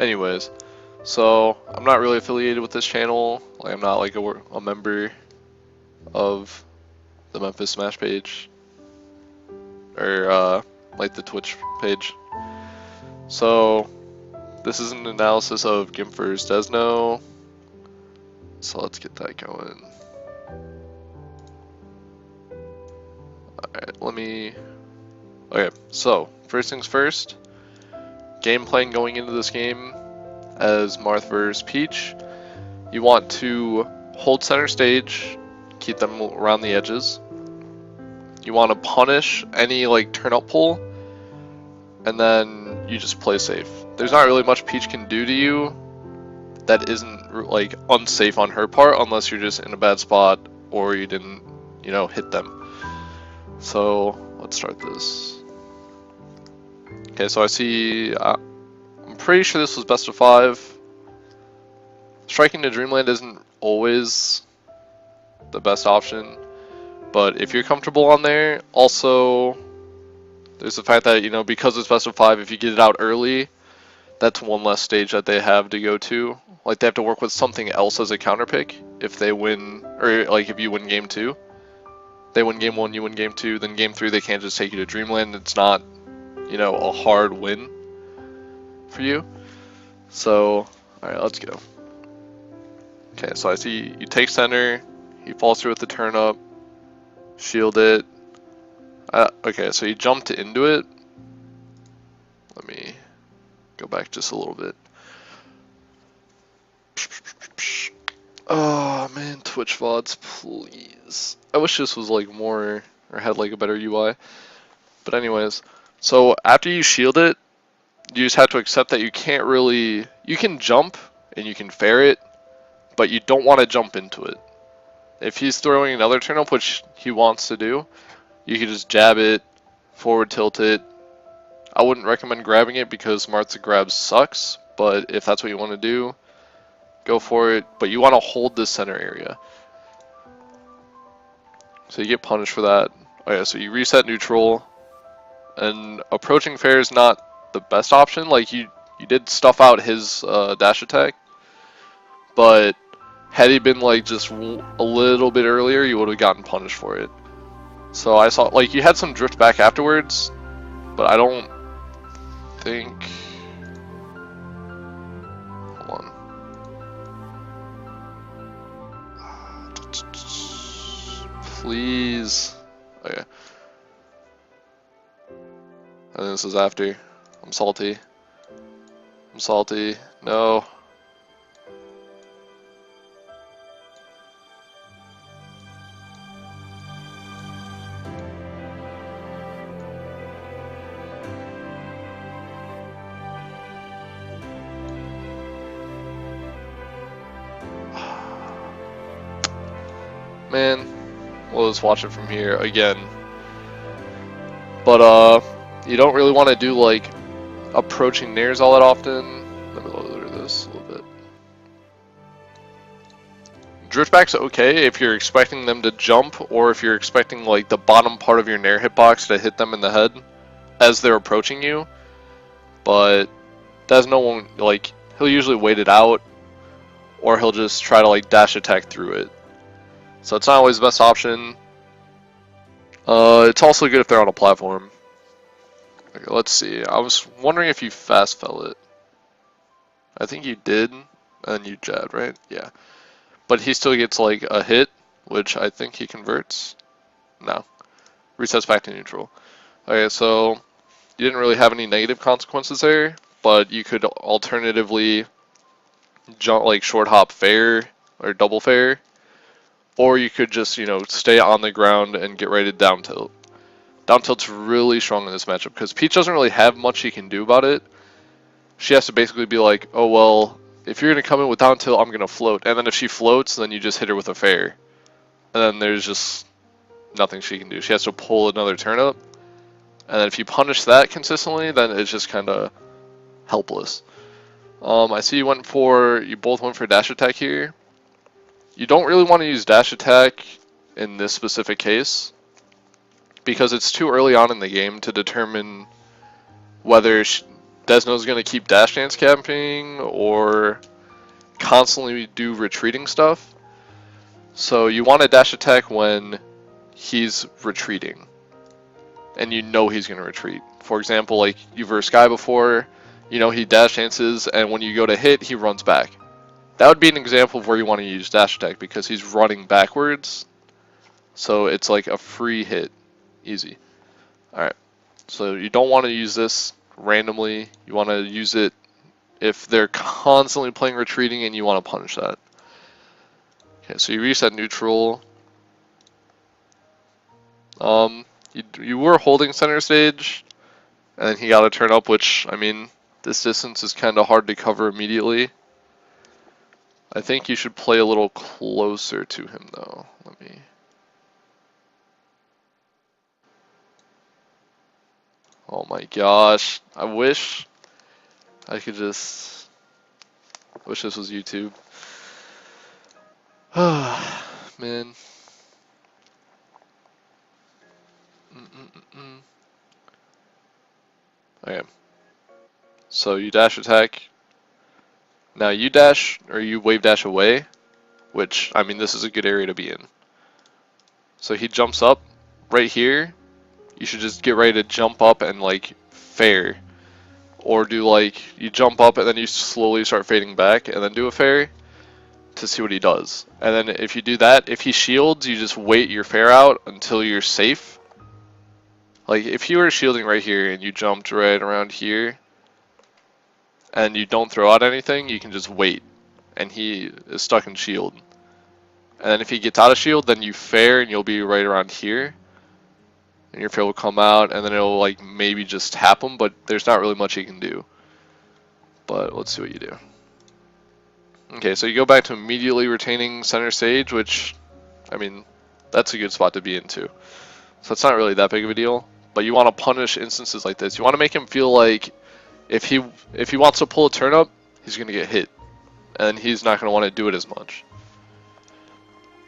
anyways, so I'm not really affiliated with this channel. Like, I'm not like a member of the Memphis Smash page or like the Twitch page. So this is an analysis of Gimp vs Dezno. So let's get that going. Alright, okay, so first things first, game plan going into this game as Marth vs Peach. You want to hold center stage, keep them around the edges. You want to punish any like turn up pull, and then you just play safe. There's not really much Peach can do to you that isn't like unsafe on her part, unless you're just in a bad spot or you didn't, you know, hit them. So let's start this. Okay, so I see, I'm pretty sure this was best of 5. Striking to Dreamland isn't always the best option, but if you're comfortable on there, also there's the fact that, you know, because it's best of 5, if you get it out early, that's one less stage that they have to go to. Like, they have to work with something else as a counter pick if they win, or like if you win game 2. They win game 1, you win game 2, then game 3 they can't just take you to Dreamland. It's not, you know, a hard win for you. So, alright, let's go. Okay, so I see you take center, he falls through with the turn up, shield it. Okay, so you jumped into it. Let me go back just a little bit. Oh man, Twitch VODs, please. I wish this was like more, or had like a better UI. But anyways, so after you shield it, you just have to accept that you can't really, you can jump and you can fair it, but you don't want to jump into it. If he's throwing another turn up, which he wants to do, you can just jab it, forward tilt it. I wouldn't recommend grabbing it because Marth's grab sucks, but if that's what you want to do, go for it. But you want to hold this center area. So you get punished for that. Okay, so you reset neutral, and approaching fair is not the best option. Like, you did stuff out his dash attack, but had he been like just a little bit earlier, you would have gotten punished for it. So I saw, like, you had some drift back afterwards, but I don't think, hold on. Please. Okay. And this is after. I'm salty. I'm salty. No. Man, we'll just watch it from here again. But you don't really want to do like approaching nairs all that often. Let me lower this a little bit. Driftback's okay if you're expecting them to jump, or if you're expecting like the bottom part of your nair hitbox to hit them in the head as they're approaching you. But Dezno won't, like, he'll usually wait it out, or he'll just try to like dash attack through it. So it's not always the best option. It's also good if they're on a platform. Okay, let's see. I was wondering if you fast fell it. I think you did, and you jabbed, right? Yeah. But he still gets like a hit, which I think he converts. No. Resets back to neutral. Okay, so you didn't really have any negative consequences there, but you could alternatively jump, like short hop fair or double fair. Or you could just, you know, stay on the ground and get ready to down tilt. Down tilt's really strong in this matchup because Peach doesn't really have much she can do about it. She has to basically be like, oh well, if you're going to come in with down tilt, I'm going to float. And then if she floats, then you just hit her with a fair. And then there's just nothing she can do. She has to pull another turn up. And then if you punish that consistently, then it's just kind of helpless. I see you both went for dash attack here. You don't really want to use dash attack in this specific case because it's too early on in the game to determine whether Dezno's going to keep dash dance camping or constantly do retreating stuff. So you want to dash attack when he's retreating and you know he's going to retreat. For example, like you versed Sky before, you know he dash dances and when you go to hit, he runs back. That would be an example of where you want to use dash attack because he's running backwards. So it's like a free hit. Easy. Alright. So you don't want to use this randomly. You want to use it if they're constantly playing retreating and you want to punish that. Okay, so you reset neutral. You were holding center stage, and then he got a turn up, which, I mean, this distance is kind of hard to cover immediately. I think you should play a little closer to him, though. Let me... Oh my gosh. I wish I could just... wish this was YouTube. Man. Okay. So you dash attack. Now you dash, or you wave dash away, which, I mean, this is a good area to be in. So he jumps up right here. You should just get ready to jump up and, like, fair. Or do, like, you jump up and then you slowly start fading back and then do a fair to see what he does. And then if you do that, if he shields, you just wait your fair out until you're safe. Like, if you were shielding right here and you jumped right around here and you don't throw out anything, you can just wait. And he is stuck in shield. And then if he gets out of shield, then you fair and you'll be right around here. And your fair will come out and then it'll, like, maybe just tap him, but there's not really much he can do. But let's see what you do. Okay, so you go back to immediately retaining center stage, which, I mean, that's a good spot to be in too. So it's not really that big of a deal. But you want to punish instances like this. You want to make him feel like if he wants to pull a turn up, he's going to get hit. And he's not going to want to do it as much.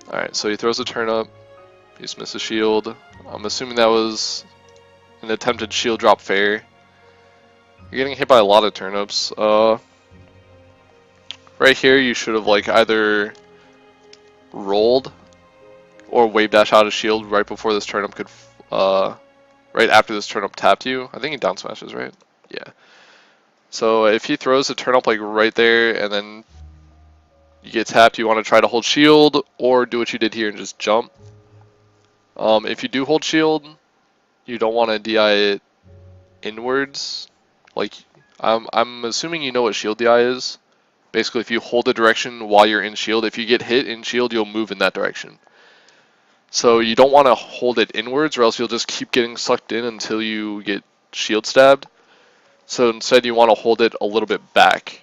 Alright, so he throws a turn up. He just misses shield. I'm assuming that was an attempted shield drop fair. You're getting hit by a lot of turnips. Right here you should have, like, either rolled or wave dash out of shield right before this turnip could right after this turnip tapped you. I think he down smashes, right? Yeah. So if he throws a turnip like right there and then you get tapped, you want to try to hold shield or do what you did here and just jump. If you do hold shield, you don't want to DI it inwards. Like, I'm assuming you know what shield DI is. Basically, if you hold the direction while you're in shield, if you get hit in shield, you'll move in that direction. So you don't want to hold it inwards or else you'll just keep getting sucked in until you get shield stabbed. So instead you want to hold it a little bit back.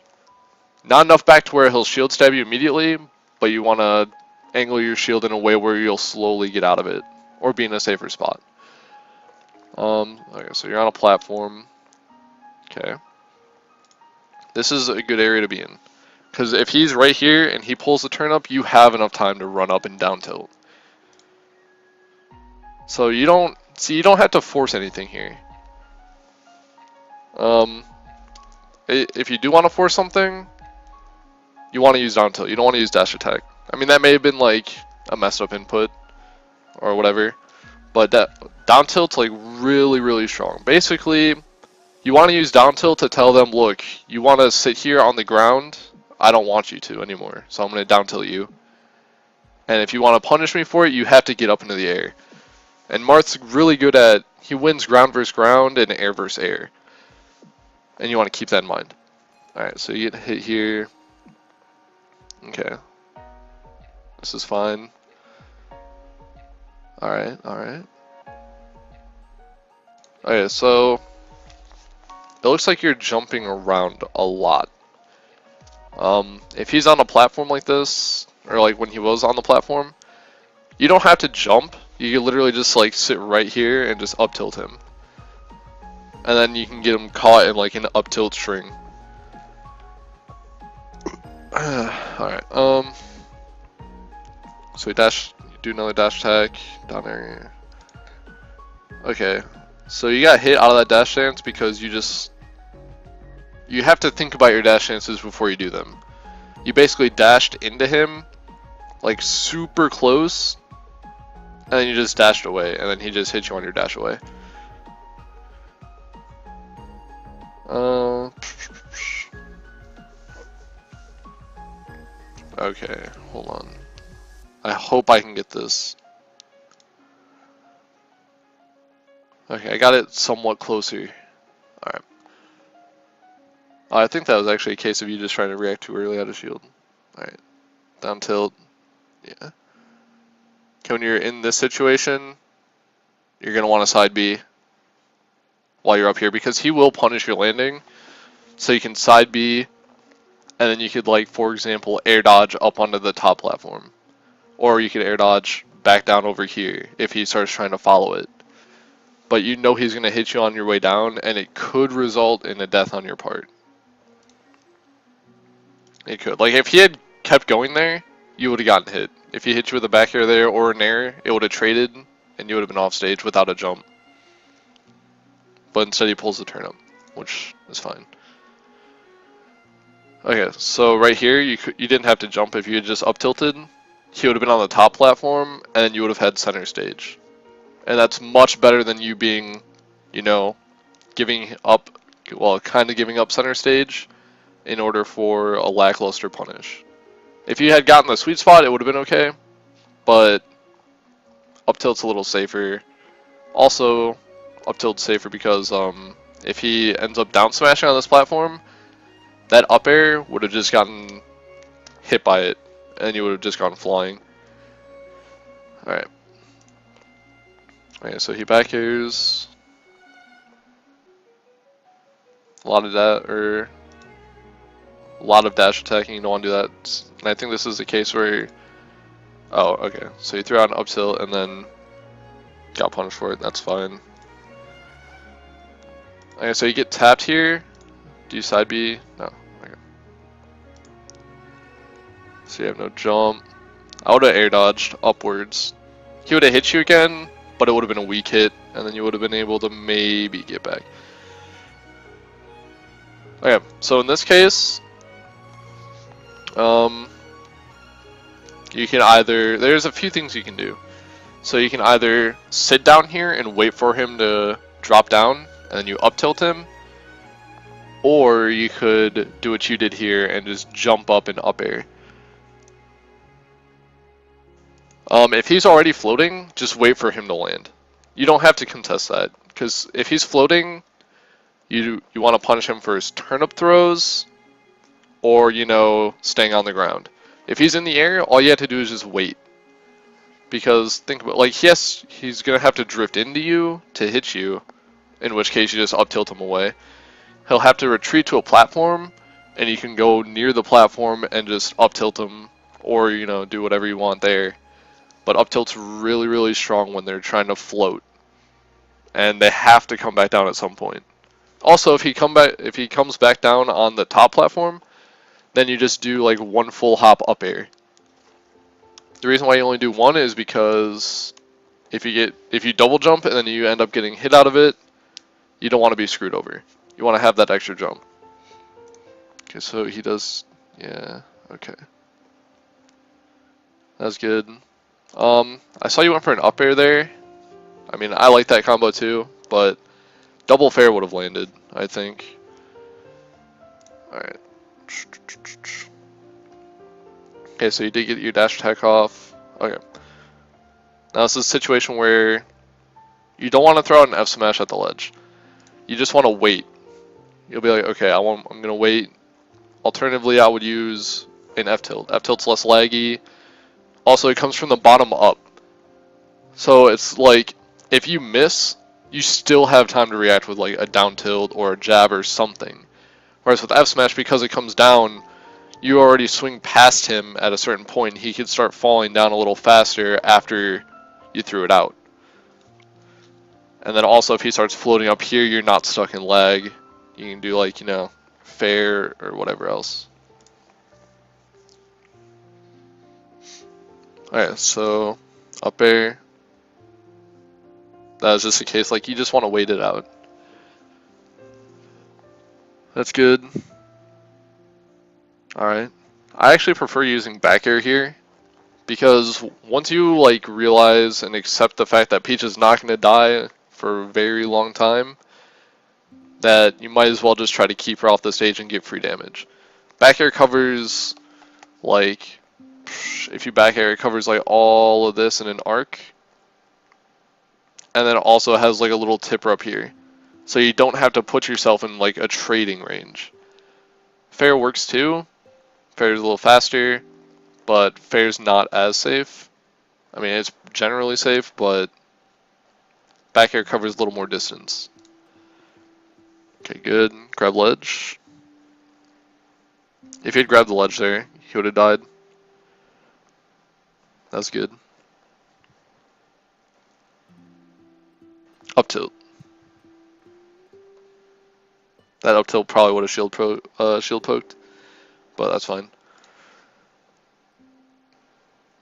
Not enough back to where he'll shield stab you immediately, but you want to angle your shield in a way where you'll slowly get out of it or be in a safer spot. Okay, so you're on a platform. Okay. This is a good area to be in. Because if he's right here and he pulls the turn up, you have enough time to run up and down tilt. So you don't have to force anything here. If you do want to force something, you want to use down tilt. You don't want to use dash attack. I mean, that may have been like a messed up input or whatever, but that down tilt's like really, really strong. Basically, you want to use down tilt to tell them, look, you want to sit here on the ground. I don't want you to anymore, so I'm going to down tilt you. And if you want to punish me for it, you have to get up into the air. And Marth's really good at, he wins ground versus ground and air versus air. And you want to keep that in mind. Alright, so you get hit here. Okay. This is fine. Alright, alright. Okay, so it looks like you're jumping around a lot. If he's on a platform like this, or like when he was on the platform, you don't have to jump. You can literally just like sit right here and just up tilt him. And then you can get him caught in like an up tilt string. Alright, so we do another dash attack, down area. Okay, so you got hit out of that dash dance because you just you have to think about your dash chances before you do them. You basically dashed into him, like super close, and then you just dashed away, and then he just hit you on your dash away. Okay, hold on. I hope I can get this. Okay, I got it somewhat closer. Alright. I think that was actually a case of you just trying to react too early out of shield. Alright. Down tilt. Yeah. Okay, when you're in this situation, you're going to want to side B while you're up here, because he will punish your landing. So you can side B, and then you could, like, for example, air dodge up onto the top platform. Or you could air dodge back down over here if he starts trying to follow it. But you know he's going to hit you on your way down, and it could result in a death on your part. It could. Like, if he had kept going there, you would have gotten hit. If he hit you with a back air there or an air, it would have traded, and you would have been off stage without a jump. But instead he pulls the turnip, which is fine. Okay, so right here, you didn't have to jump if you had just up tilted. He would have been on the top platform, and you would have had center stage. And that's much better than you being, you know, giving up, well, kind of giving up center stage in order for a lackluster punish. If you had gotten the sweet spot, it would have been okay, but up tilt's a little safer. Also, up tilt's safer because if he ends up down smashing on this platform, that up air would have just gotten hit by it, and you would have just gone flying. Alright. Okay, so he back airs. A lot of that, or a lot of dash attacking, you don't want to do that. And I think this is the case where, oh, okay. So you threw out an up tilt and then got punished for it, that's fine. Okay, so you get tapped here. Do you side B? No. Okay. So you have no jump. I would have air dodged upwards. He would have hit you again, but it would have been a weak hit, and then you would have been able to maybe get back. Okay, so in this case, you can either, there's a few things you can do. So you can either sit down here and wait for him to drop down, and then you up tilt him, or you could do what you did here and just jump up and up air. If he's already floating, just wait for him to land. You don't have to contest that, because if he's floating, you want to punish him for his turnip throws, or, you know, staying on the ground. If he's in the air, all you have to do is just wait. Because, think about, like, yes, he's going to have to drift into you to hit you, in which case you just up tilt him away. He'll have to retreat to a platform, and you can go near the platform and just up tilt him, or, you know, do whatever you want there. But up tilt's really, really strong when they're trying to float, and they have to come back down at some point. Also, if he comes back down on the top platform, then you just do like one full hop up air. The reason why you only do one is because if you double jump and then you end up getting hit out of it, you don't want to be screwed over. You want to have that extra jump. Okay, so he does, yeah, okay. That's good. I saw you went for an up air there. I mean, I like that combo too, but double fair would have landed, I think. Alright. Okay, so you did get your dash attack off. Okay. Now this is a situation where you don't want to throw out an F smash at the ledge. You just want to wait. You'll be like, okay, I'm gonna wait. Alternatively, I would use an F tilt. F tilt's less laggy. Also, it comes from the bottom up. So it's like, if you miss, you still have time to react with like a down tilt or a jab or something. Whereas with F smash, because it comes down, you already swing past him at a certain point. He could start falling down a little faster after you threw it out. And then also, if he starts floating up here, you're not stuck in lag. You can do like, you know, fair or whatever else. Alright, so up air. That was just a case, like, you just want to wait it out. That's good. Alright. I actually prefer using back air here, because once you like realize and accept the fact that Peach is not going to die for a very long time, that you might as well just try to keep her off the stage and get free damage. Back air covers, like, if you back air, it covers like all of this in an arc, and then it also has like a little tipper up here, so you don't have to put yourself in like a trading range. Fair works too. Fair's a little faster, but fair's not as safe. I mean, it's generally safe, but back air covers a little more distance. Okay, good. Grab ledge. If he'd grabbed the ledge there, he would have died. That's good. Up tilt. That up tilt probably would have shield poked, but that's fine.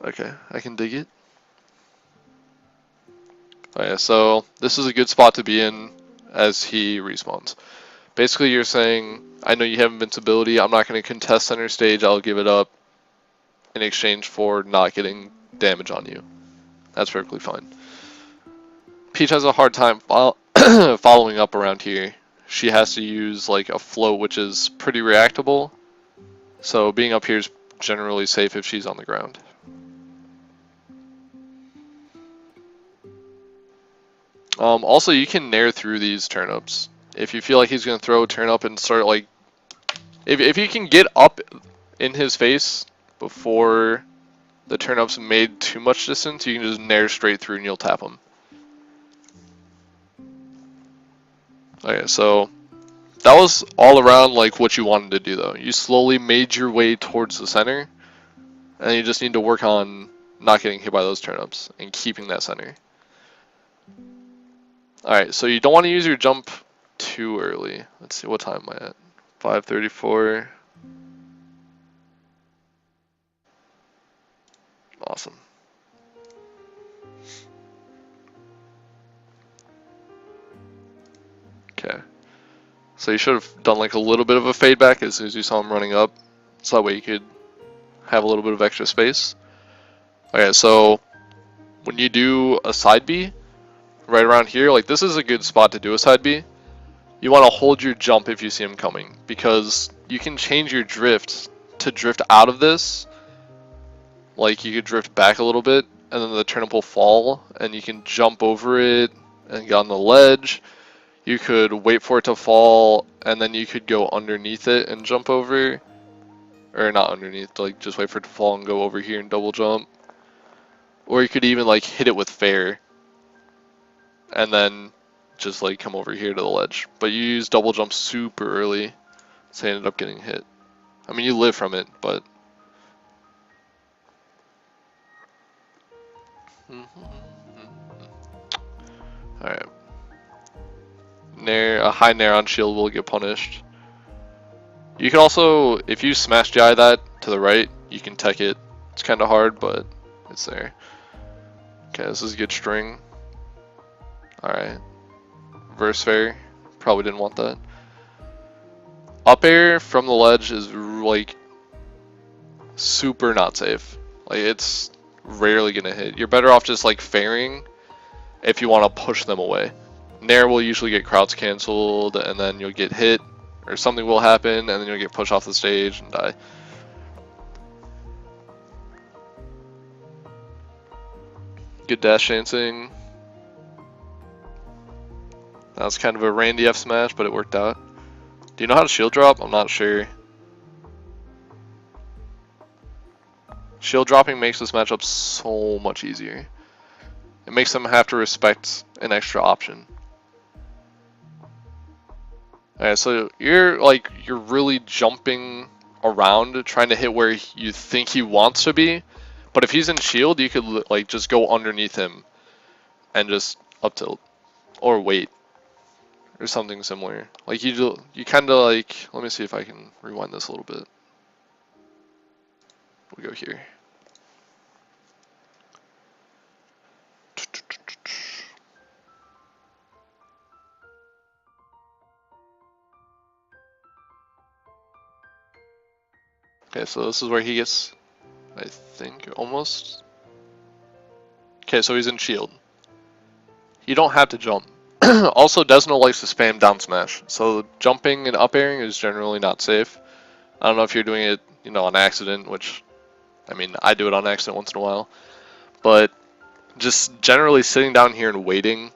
Okay, I can dig it. Okay, so this is a good spot to be in as he respawns. Basically, you're saying, I know you have invincibility, I'm not going to contest center stage, I'll give it up in exchange for not getting damage on you. That's perfectly fine. Peach has a hard time following up around here. She has to use like a float, which is pretty reactable. So being up here is generally safe if she's on the ground. Also, you can nair through these turnips. If you feel like he's going to throw a turnip and start like... If you can get up in his face before the turnip's made too much distance, you can just nair straight through and you'll tap him. Okay, so that was all around like what you wanted to do though. You slowly made your way towards the center, and you just need to work on not getting hit by those turnips and keeping that center. Alright, so you don't want to use your jump too early. Let's see, what time am I at? 5:34. Awesome. Okay. So you should have done like a little bit of a fade back as soon as you saw him running up, so that way you could have a little bit of extra space. Okay, so when you do a side B, right around here, like this is a good spot to do a side B. You want to hold your jump if you see him coming, because you can change your drift to drift out of this. Like you could drift back a little bit, and then the turnip will fall, and you can jump over it and get on the ledge. You could wait for it to fall, and then you could go underneath it and jump over. Or not underneath, like just wait for it to fall and go over here and double jump. Or you could even like hit it with fair, and then just like come over here to the ledge. But you use double jump super early, so you ended up getting hit. I mean, you live from it, but... Alright. Nair, a high nair on shield will get punished. You can also, if you smash GI that to the right, you can tech it. It's kind of hard, but it's there. Okay, this is a good string. Alright. Reverse fair. Probably didn't want that. Up air from the ledge is like super not safe. Like it's rarely gonna hit. You're better off just like fairing if you want to push them away. Nair will usually get crowds cancelled, and then you'll get hit, or something will happen, and then you'll get pushed off the stage and die. Good dash chancing. That was kind of a Randy F smash, but it worked out. Do you know how to shield drop? I'm not sure. Shield dropping makes this matchup so much easier. It makes them have to respect an extra option. Alright, so you're really jumping around trying to hit where you think he wants to be, but if he's in shield, you could like just go underneath him and just up tilt or wait or something similar. Like you kind of like, let me see if I can rewind this a little bit. We'll go here. Okay, so this is where he gets, I think, almost. Okay, so he's in shield. You don't have to jump. Also, Dezno likes to spam down smash, so jumping and up airing is generally not safe. I don't know if you're doing it, you know, on accident, which, I mean, I do it on accident once in a while. But just generally sitting down here and waiting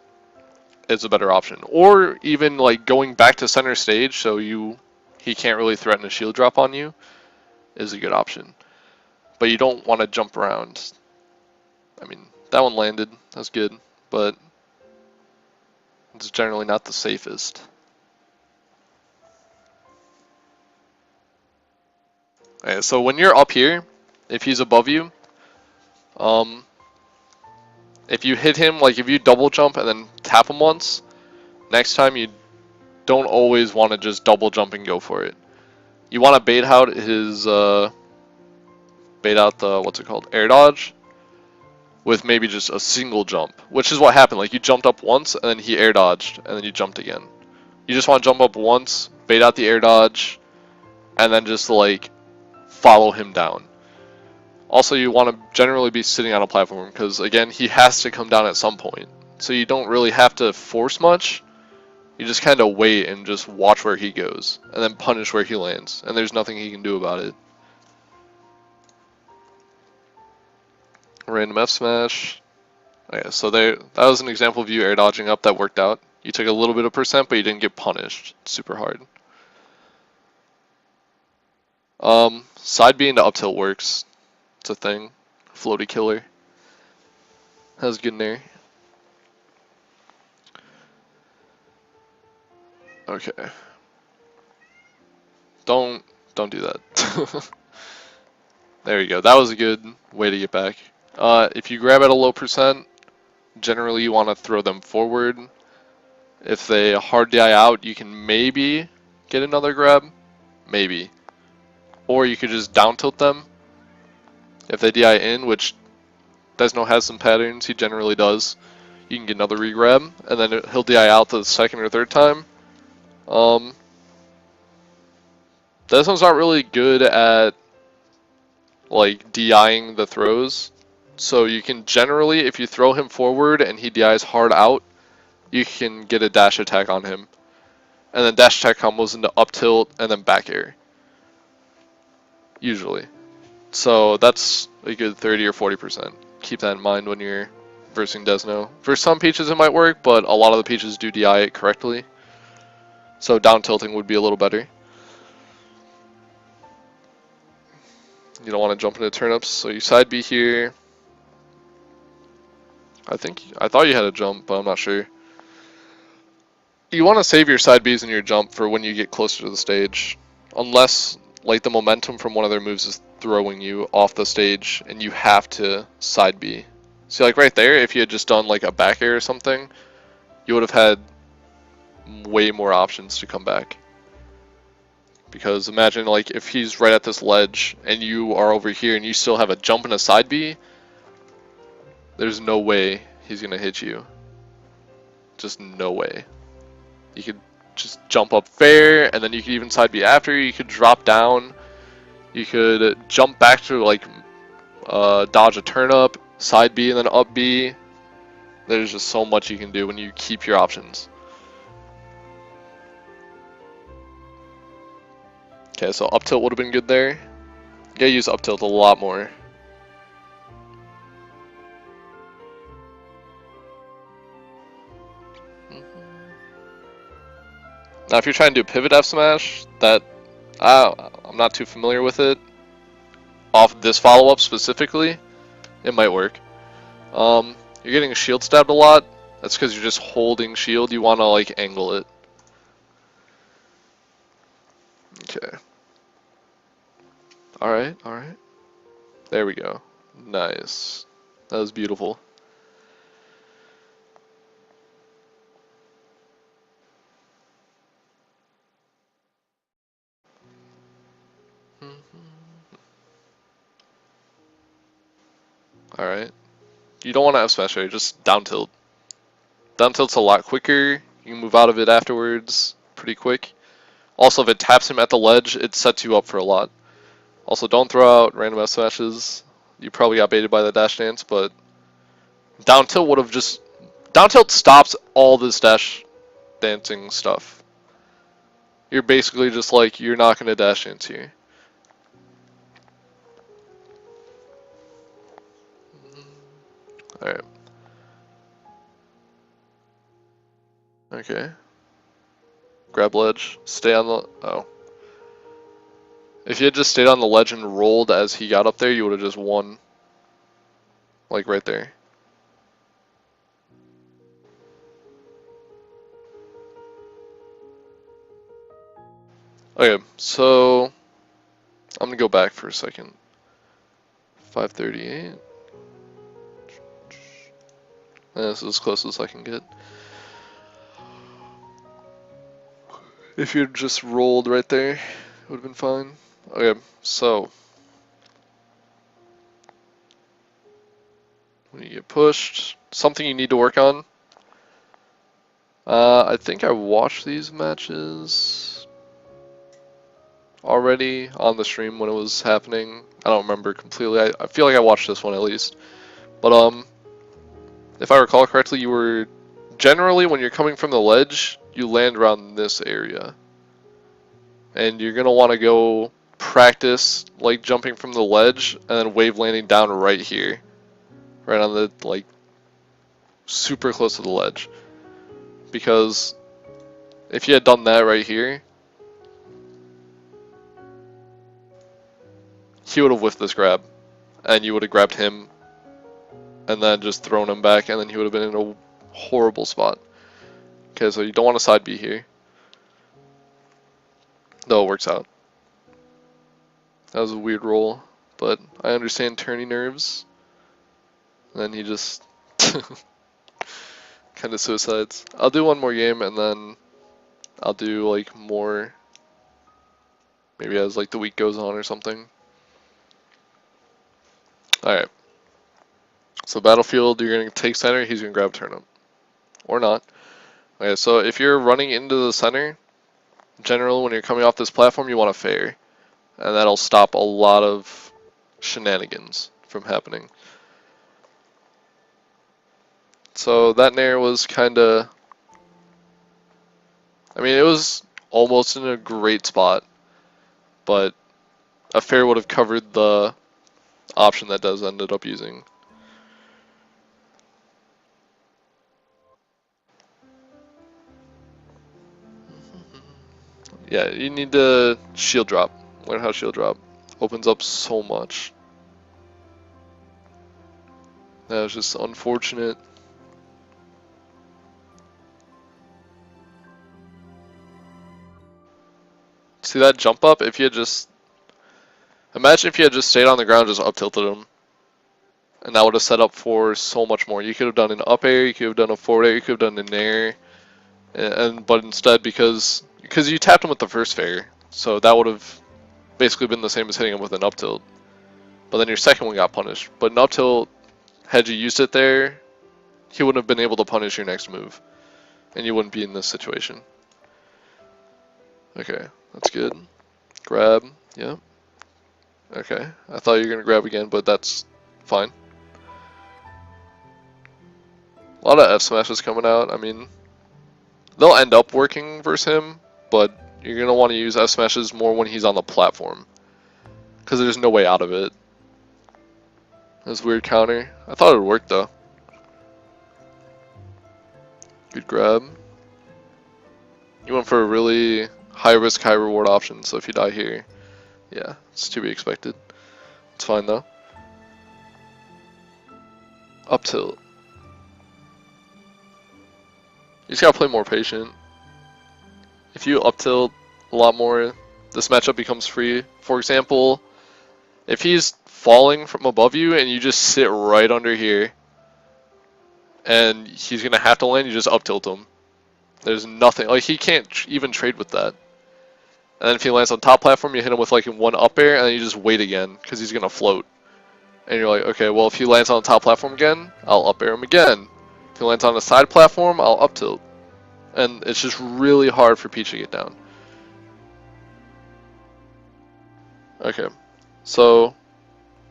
is a better option. Or even like going back to center stage so he can't really threaten a shield drop on you is a good option. But you don't want to jump around. I mean, that one landed. That's good. But it's generally not the safest. Okay, so when you're up here, if he's above you, if you hit him, like if you double jump and then tap him once, next time you don't always want to just double jump and go for it. You want to bait out his, bait out the, what's it called, air dodge, with maybe just a single jump, which is what happened. Like you jumped up once and then he air dodged and then you jumped again. You just want to jump up once, bait out the air dodge, and then just like follow him down. Also, you want to generally be sitting on a platform because, again, he has to come down at some point. So you don't really have to force much. You just kind of wait and just watch where he goes. And then punish where he lands. And there's nothing he can do about it. Random F smash. Okay, so that was an example of you air dodging up that worked out. You took a little bit of percent, but you didn't get punished super hard. Side B into up tilt works. It's a thing. Floaty killer. That was good in there. Okay. Don't do that. There you go. That was a good way to get back. If you grab at a low percent, generally you want to throw them forward. If they hard DI out, you can maybe get another grab. Maybe. Or you could just down tilt them. If they DI in, which Dezno has some patterns, he generally does, you can get another regrab, and then he'll DI out the second or third time. Dezno's not really good at like DIing the throws, so you can generally, if you throw him forward and he DIs hard out, you can get a dash attack on him. And then dash attack combos into up tilt and then back air. Usually. So that's a good 30 or 40%. Keep that in mind when you're versing Dezno. For some Peaches it might work, but a lot of the Peaches do DI it correctly. So down tilting would be a little better. You don't want to jump into turnips, so you side B here. I thought you had a jump, but I'm not sure. You want to save your side Bs and your jump for when you get closer to the stage. Unless like the momentum from one of their moves is throwing you off the stage and you have to side B. See, like right there, if you had just done like a back air or something, you would have had way more options to come back. Because imagine like if he's right at this ledge and you are over here and you still have a jump and a side B, there's no way he's gonna hit you. Just no way. You could just jump up fair, and then you could even side B after. You could drop down. You could jump back to like dodge a turn up, side B, and then up B. There's just so much you can do when you keep your options. Okay, so up tilt would have been good there. You gotta use up tilt a lot more. Now, if you're trying to do pivot F smash, that I'm not too familiar with it. Off this follow-up specifically, it might work. You're getting shield stabbed a lot. That's because you're just holding shield. You want to like angle it. Okay. All right. There we go. Nice. That was beautiful. Alright. You don't want to F smash here, just down tilt. Down tilt's a lot quicker. You can move out of it afterwards pretty quick. Also, if it taps him at the ledge, it sets you up for a lot. Also, don't throw out random F smashes. You probably got baited by the dash dance, but down tilt would have just... Down tilt stops all this dash dancing stuff. You're basically just like, you're not going to dash dance here. Alright. Okay. Grab ledge. Stay on the... Oh. If you had just stayed on the ledge and rolled as he got up there, you would have just won. Like right there. Okay, so... I'm gonna go back for a second. 538. This is as close as I can get. If you just rolled right there, it would have been fine. Okay, so when you get pushed, something you need to work on. I think I watched these matches already on the stream when it was happening. I don't remember completely. I feel like I watched this one at least. But if I recall correctly, you were generally, when you're coming from the ledge, you land around this area. And you're going to want to go practice like jumping from the ledge and then wave landing down right here. Right on the, like, super close to the ledge. Because if you had done that right here, he would have whiffed this grab. And you would have grabbed him and then just thrown him back, and then he would have been in a horrible spot. Okay, so you don't want to side B here. No, it works out. That was a weird roll, but I understand turning nerves. And then he just kind of suicides. I'll do one more game, and then I'll do like more, maybe as like the week goes on or something. Alright. So battlefield, you're going to take center, he's going to grab turnip. Or not. Okay, so if you're running into the center, generally when you're coming off this platform, you want to fair. And that'll stop a lot of shenanigans from happening. So that nair was kind of... I mean, it was almost in a great spot. But a fair would have covered the option that Dez ended up using. Yeah, you need to shield drop. Learn how to shield drop. Opens up so much. That was just unfortunate. See that jump up? If you had just... Imagine if you had just stayed on the ground and just up tilted him. And that would have set up for so much more. You could have done an up air, you could have done a forward air, you could have done an air. But instead, because you tapped him with the first fair, so that would have basically been the same as hitting him with an up tilt. But then your second one got punished. But an up tilt, had you used it there, he wouldn't have been able to punish your next move. And you wouldn't be in this situation. Okay, that's good. Grab, yeah. Okay, I thought you were going to grab again, but that's fine. A lot of F smashes coming out. I mean, they'll end up working versus him, but you're going to want to use F smashes more when he's on the platform. Because there's no way out of it. That's weird counter. I thought it would work though. Good grab. You went for a really high risk, high reward option, so if you die here, yeah, it's to be expected. It's fine though. Up tilt. You just gotta play more patient. If you up tilt a lot more, this matchup becomes free. For example, if he's falling from above you and you just sit right under here, and he's gonna have to land, you just up tilt him. There's nothing, like he can't even trade with that. And then if he lands on top platform, you hit him with like one up air, and then you just wait again, because he's gonna float. And you're like, okay, well if he lands on the top platform again, I'll up air him again. If he lands on the side platform, I'll up tilt. And it's just really hard for Peach to get down. Okay. So,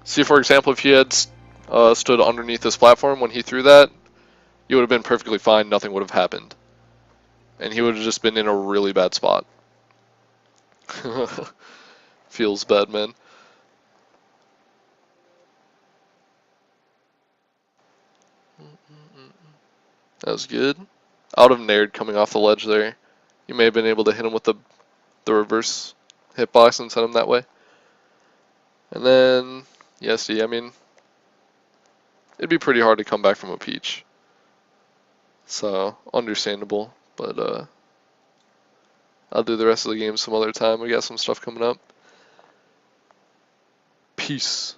see for example, if he had stood underneath this platform when he threw that, you would have been perfectly fine, nothing would have happened. And he would have just been in a really bad spot. Feels bad, man. That was good. I would have nared coming off the ledge there. You may have been able to hit him with the reverse hitbox and send him that way. And then, yeah, see, I mean, it'd be pretty hard to come back from a peach. So, understandable. But, I'll do the rest of the game some other time. We got some stuff coming up. Peace.